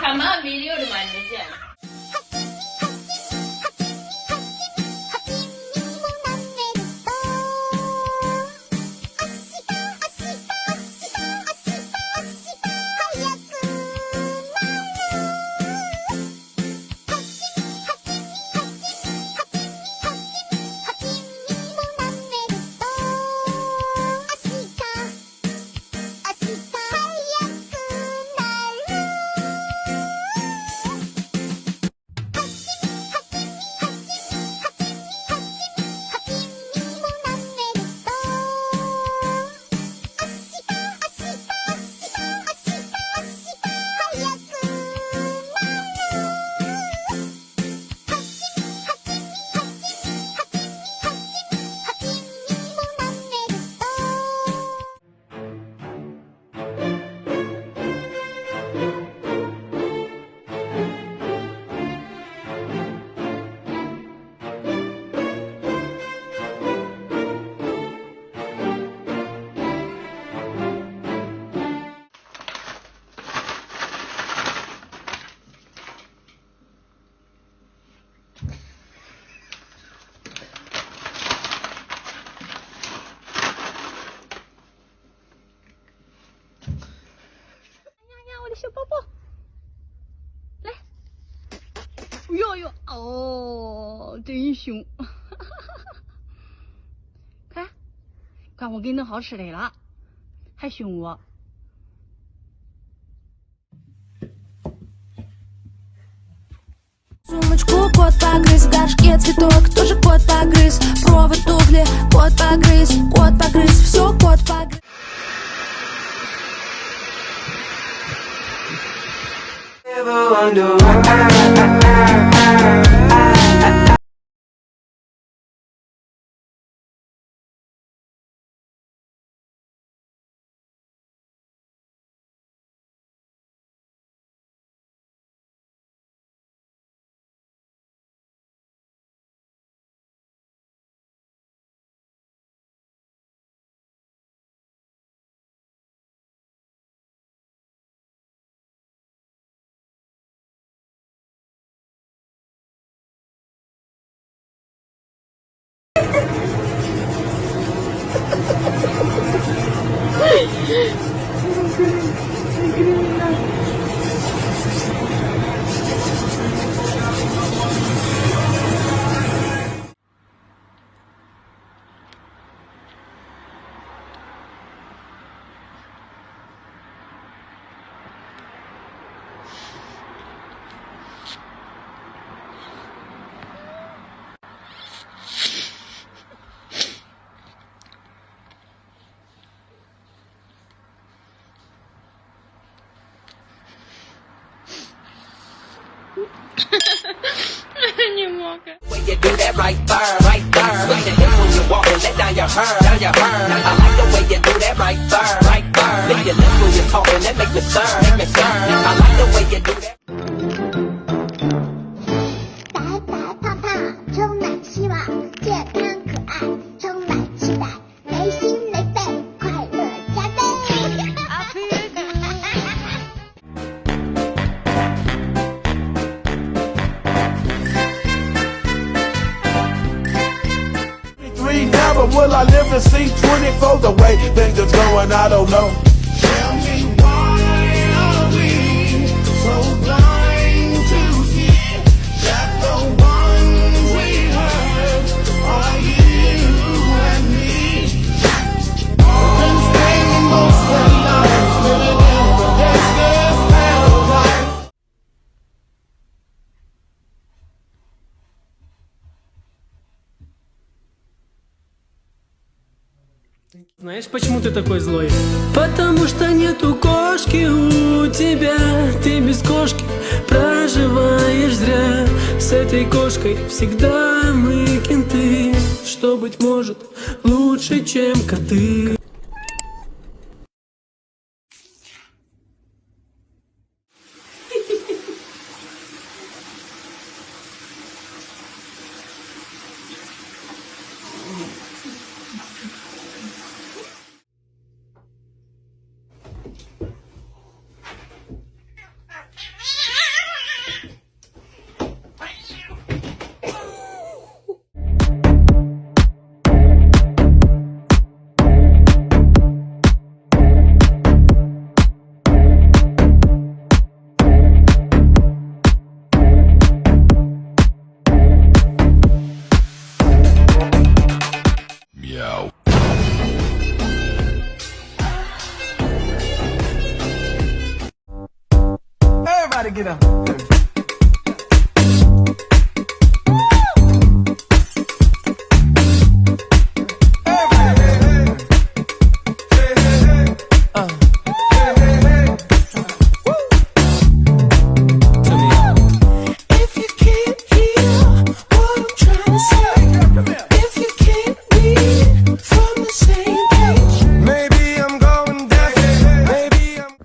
Tamam veriyorum anneciğim.小宝宝，来，哟哟，哦，真凶！看，看我给你弄好吃的了，还凶我。Сумочку кот погрыз, в горшке цветок, тоже кот погрыз. Провод туфли, кот погрыз, все кот погрыз. Не могу. When you do that right there, right there. Swing the hips when you walk and let down your hair, down your hair. I like the way you do that right there, right there. Lift your lips when you're talking, that make me stir, make me stir. I like the way you do that. 白白胖胖，充满希望，健康可爱，充满期待，没心没肺，快乐加倍。Never will I live to see 24. The way things are going, I don't know. Tell me why are we so blind to see that the ones we hurt are you and me? Been spending most of their lives living in the gangster's paradise. Знаешь, почему ты такой злой? Потому что нету кошки у тебя. Ты без кошки проживаешь зря. С этой кошкой всегда мы кенты. Что, быть может, лучше, чем коты. get up. If you can't hear what I'm trying to say, if you can't read from the same page, Maybe I'm going deaf. Maybe I'm.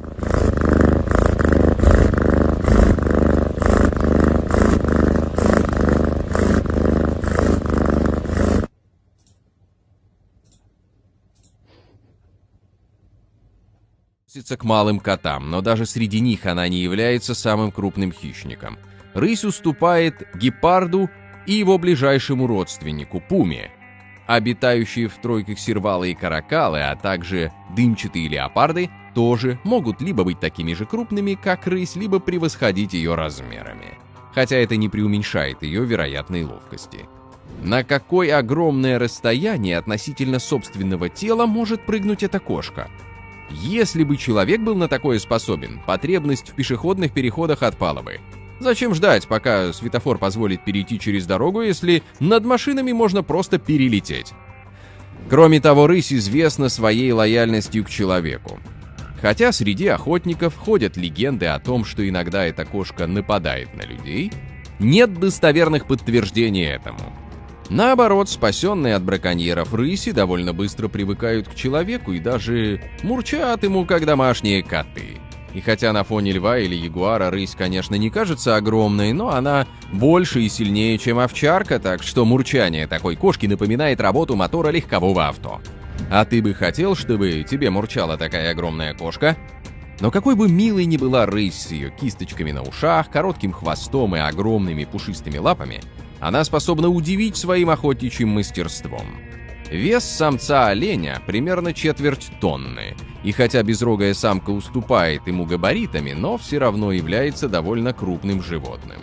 Относится к малым котам, но даже среди них она не является самым крупным хищником. Рысь уступает гепарду и его ближайшему родственнику – пуме. Обитающие в тройках сервалы и каракалы, а также дымчатые леопарды тоже могут либо быть такими же крупными, как рысь, либо превосходить ее размерами. Хотя это не преуменьшает ее вероятной ловкости. На какое огромное расстояние относительно собственного тела может прыгнуть эта кошка? Если бы человек был на такое способен, потребность в пешеходных переходах отпала бы. Зачем ждать, пока светофор позволит перейти через дорогу, если над машинами можно просто перелететь? Кроме того, рысь известна своей лояльностью к человеку. Хотя среди охотников ходят легенды о том, что иногда эта кошка нападает на людей, нет достоверных подтверждений этому. Наоборот, спасенные от браконьеров рыси довольно быстро привыкают к человеку и даже мурчат ему, как домашние коты. И хотя на фоне льва или ягуара рысь, конечно, не кажется огромной, но она больше и сильнее, чем овчарка, так что мурчание такой кошки напоминает работу мотора легкового авто. А ты бы хотел, чтобы тебе мурчала такая огромная кошка? Но какой бы милой ни была рысь с ее кисточками на ушах, коротким хвостом и огромными пушистыми лапами, она способна удивить своим охотничьим мастерством. Вес самца оленя примерно четверть тонны, и хотя безрогая самка уступает ему габаритами, но все равно является довольно крупным животным.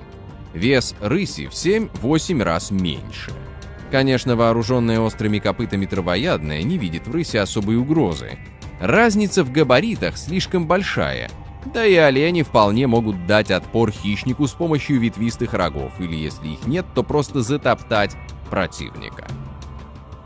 Вес рыси в 7-8 раз меньше. Конечно, вооруженная острыми копытами травоядная не видит в рыси особой угрозы. Разница в габаритах слишком большая, да и олени вполне могут дать отпор хищнику с помощью ветвистых рогов, или если их нет, то просто затоптать противника.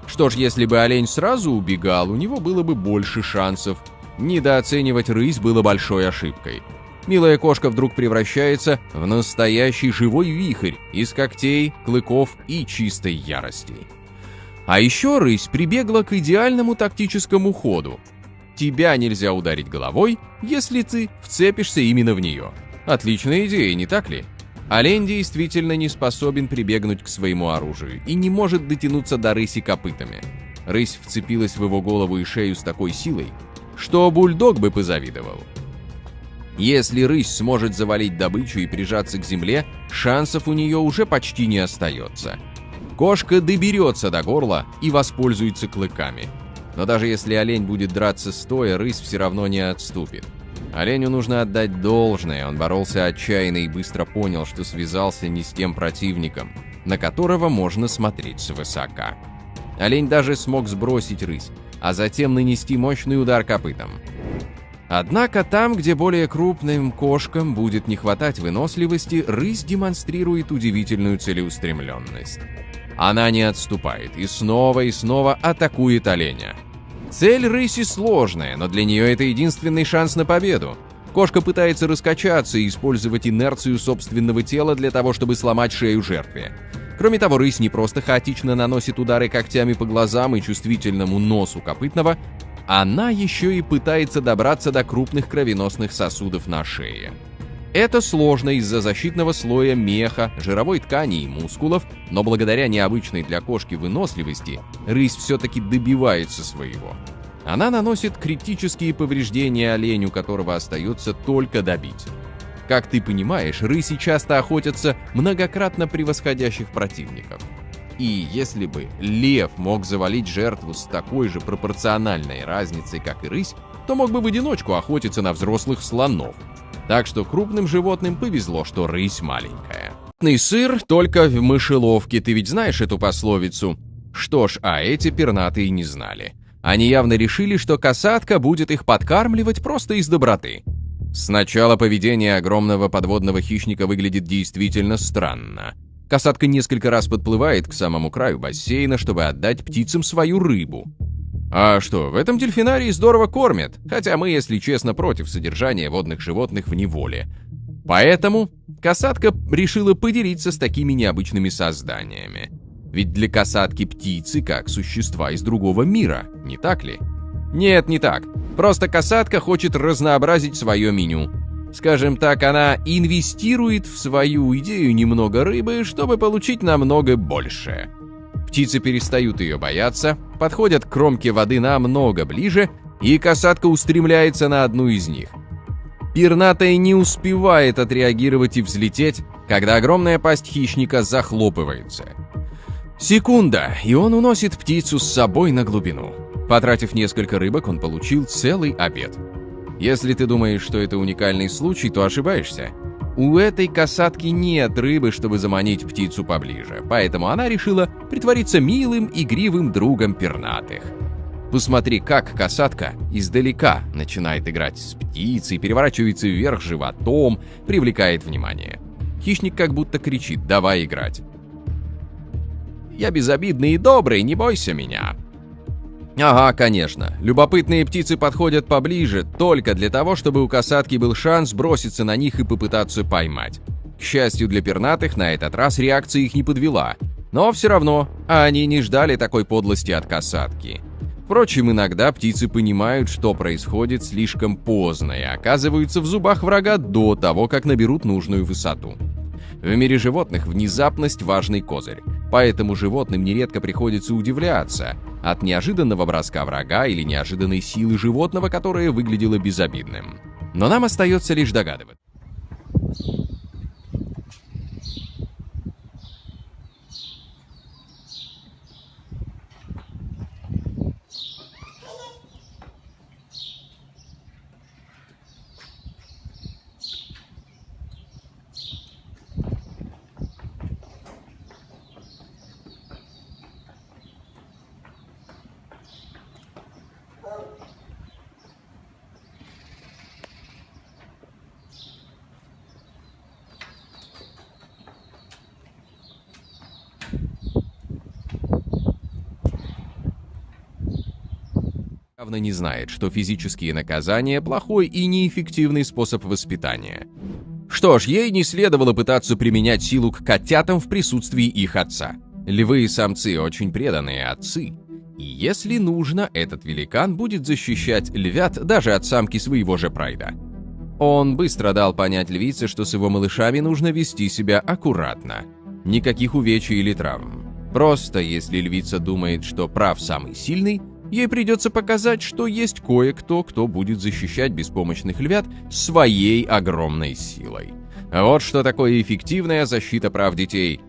Что ж, если бы олень сразу убегал, у него было бы больше шансов. Недооценивать рысь было большой ошибкой. Милая кошка вдруг превращается в настоящий живой вихрь из когтей, клыков и чистой ярости. А еще рысь прибегла к идеальному тактическому ходу. Тебя нельзя ударить головой, если ты вцепишься именно в нее. Отличная идея, не так ли? Олень действительно не способен прибегнуть к своему оружию и не может дотянуться до рыси копытами. Рысь вцепилась в его голову и шею с такой силой, что бульдог бы позавидовал. Если рысь сможет завалить добычу и прижаться к земле, шансов у нее уже почти не остается. Кошка доберется до горла и воспользуется клыками. Но даже если олень будет драться стоя, рысь все равно не отступит. Оленю нужно отдать должное, он боролся отчаянно и быстро понял, что связался не с тем противником, на которого можно смотреть свысока. Олень даже смог сбросить рысь, а затем нанести мощный удар копытом. Однако там, где более крупным кошкам будет не хватать выносливости, рысь демонстрирует удивительную целеустремленность. Она не отступает и снова атакует оленя. Цель рыси сложная, но для нее это единственный шанс на победу. Кошка пытается раскачаться и использовать инерцию собственного тела для того, чтобы сломать шею жертве. Кроме того, рысь не просто хаотично наносит удары когтями по глазам и чувствительному носу копытного, она еще и пытается добраться до крупных кровеносных сосудов на шее. Это сложно из-за защитного слоя меха, жировой ткани и мускулов, но благодаря необычной для кошки выносливости, рысь все-таки добивается своего. Она наносит критические повреждения оленю, которого остается только добить. Как ты понимаешь, рыси часто охотятся многократно превосходящих противников. И если бы лев мог завалить жертву с такой же пропорциональной разницей, как и рысь, то мог бы в одиночку охотиться на взрослых слонов. Так что крупным животным повезло, что рысь маленькая. Сыр только в мышеловке, ты ведь знаешь эту пословицу? Что ж, а эти пернатые не знали. Они явно решили, что касатка будет их подкармливать просто из доброты. Сначала поведение огромного подводного хищника выглядит действительно странно. Касатка несколько раз подплывает к самому краю бассейна, чтобы отдать птицам свою рыбу. А что, в этом дельфинарии здорово кормят, хотя мы, если честно, против содержания водных животных в неволе. Поэтому касатка решила поделиться с такими необычными созданиями. Ведь для касатки птицы как существа из другого мира, не так ли? Нет, не так. Просто касатка хочет разнообразить свое меню. Скажем так, она инвестирует в свою идею немного рыбы, чтобы получить намного больше. Птицы перестают ее бояться, подходят к кромке воды намного ближе, и касатка устремляется на одну из них. Пернатая не успевает отреагировать и взлететь, когда огромная пасть хищника захлопывается. Секунда, и он уносит птицу с собой на глубину. Потратив несколько рыбок, он получил целый обед. Если ты думаешь, что это уникальный случай, то ошибаешься. У этой касатки нет рыбы, чтобы заманить птицу поближе, поэтому она решила притвориться милым, игривым другом пернатых. Посмотри, как касатка издалека начинает играть с птицей, переворачивается вверх животом, привлекает внимание. Хищник как будто кричит: «Давай играть». «Я безобидный и добрый, не бойся меня». Ага, конечно. Любопытные птицы подходят поближе только для того, чтобы у касатки был шанс броситься на них и попытаться поймать. К счастью для пернатых, на этот раз реакция их не подвела. Но все равно, они не ждали такой подлости от касатки. Впрочем, иногда птицы понимают, что происходит слишком поздно, и оказываются в зубах врага до того, как наберут нужную высоту. В мире животных внезапность – важный козырь, поэтому животным нередко приходится удивляться от неожиданного броска врага или неожиданной силы животного, которое выглядело безобидным. Но нам остается лишь догадываться. Явно не знает, что физические наказания – плохой и неэффективный способ воспитания. Что ж, ей не следовало пытаться применять силу к котятам в присутствии их отца. Львы и самцы очень преданные отцы. И если нужно, этот великан будет защищать львят даже от самки своего же прайда. Он быстро дал понять львице, что с его малышами нужно вести себя аккуратно. Никаких увечий или травм. Просто если львица думает, что прав самый сильный, ей придется показать, что есть кое-кто, кто будет защищать беспомощных львят своей огромной силой. Вот что такое эффективная защита прав детей.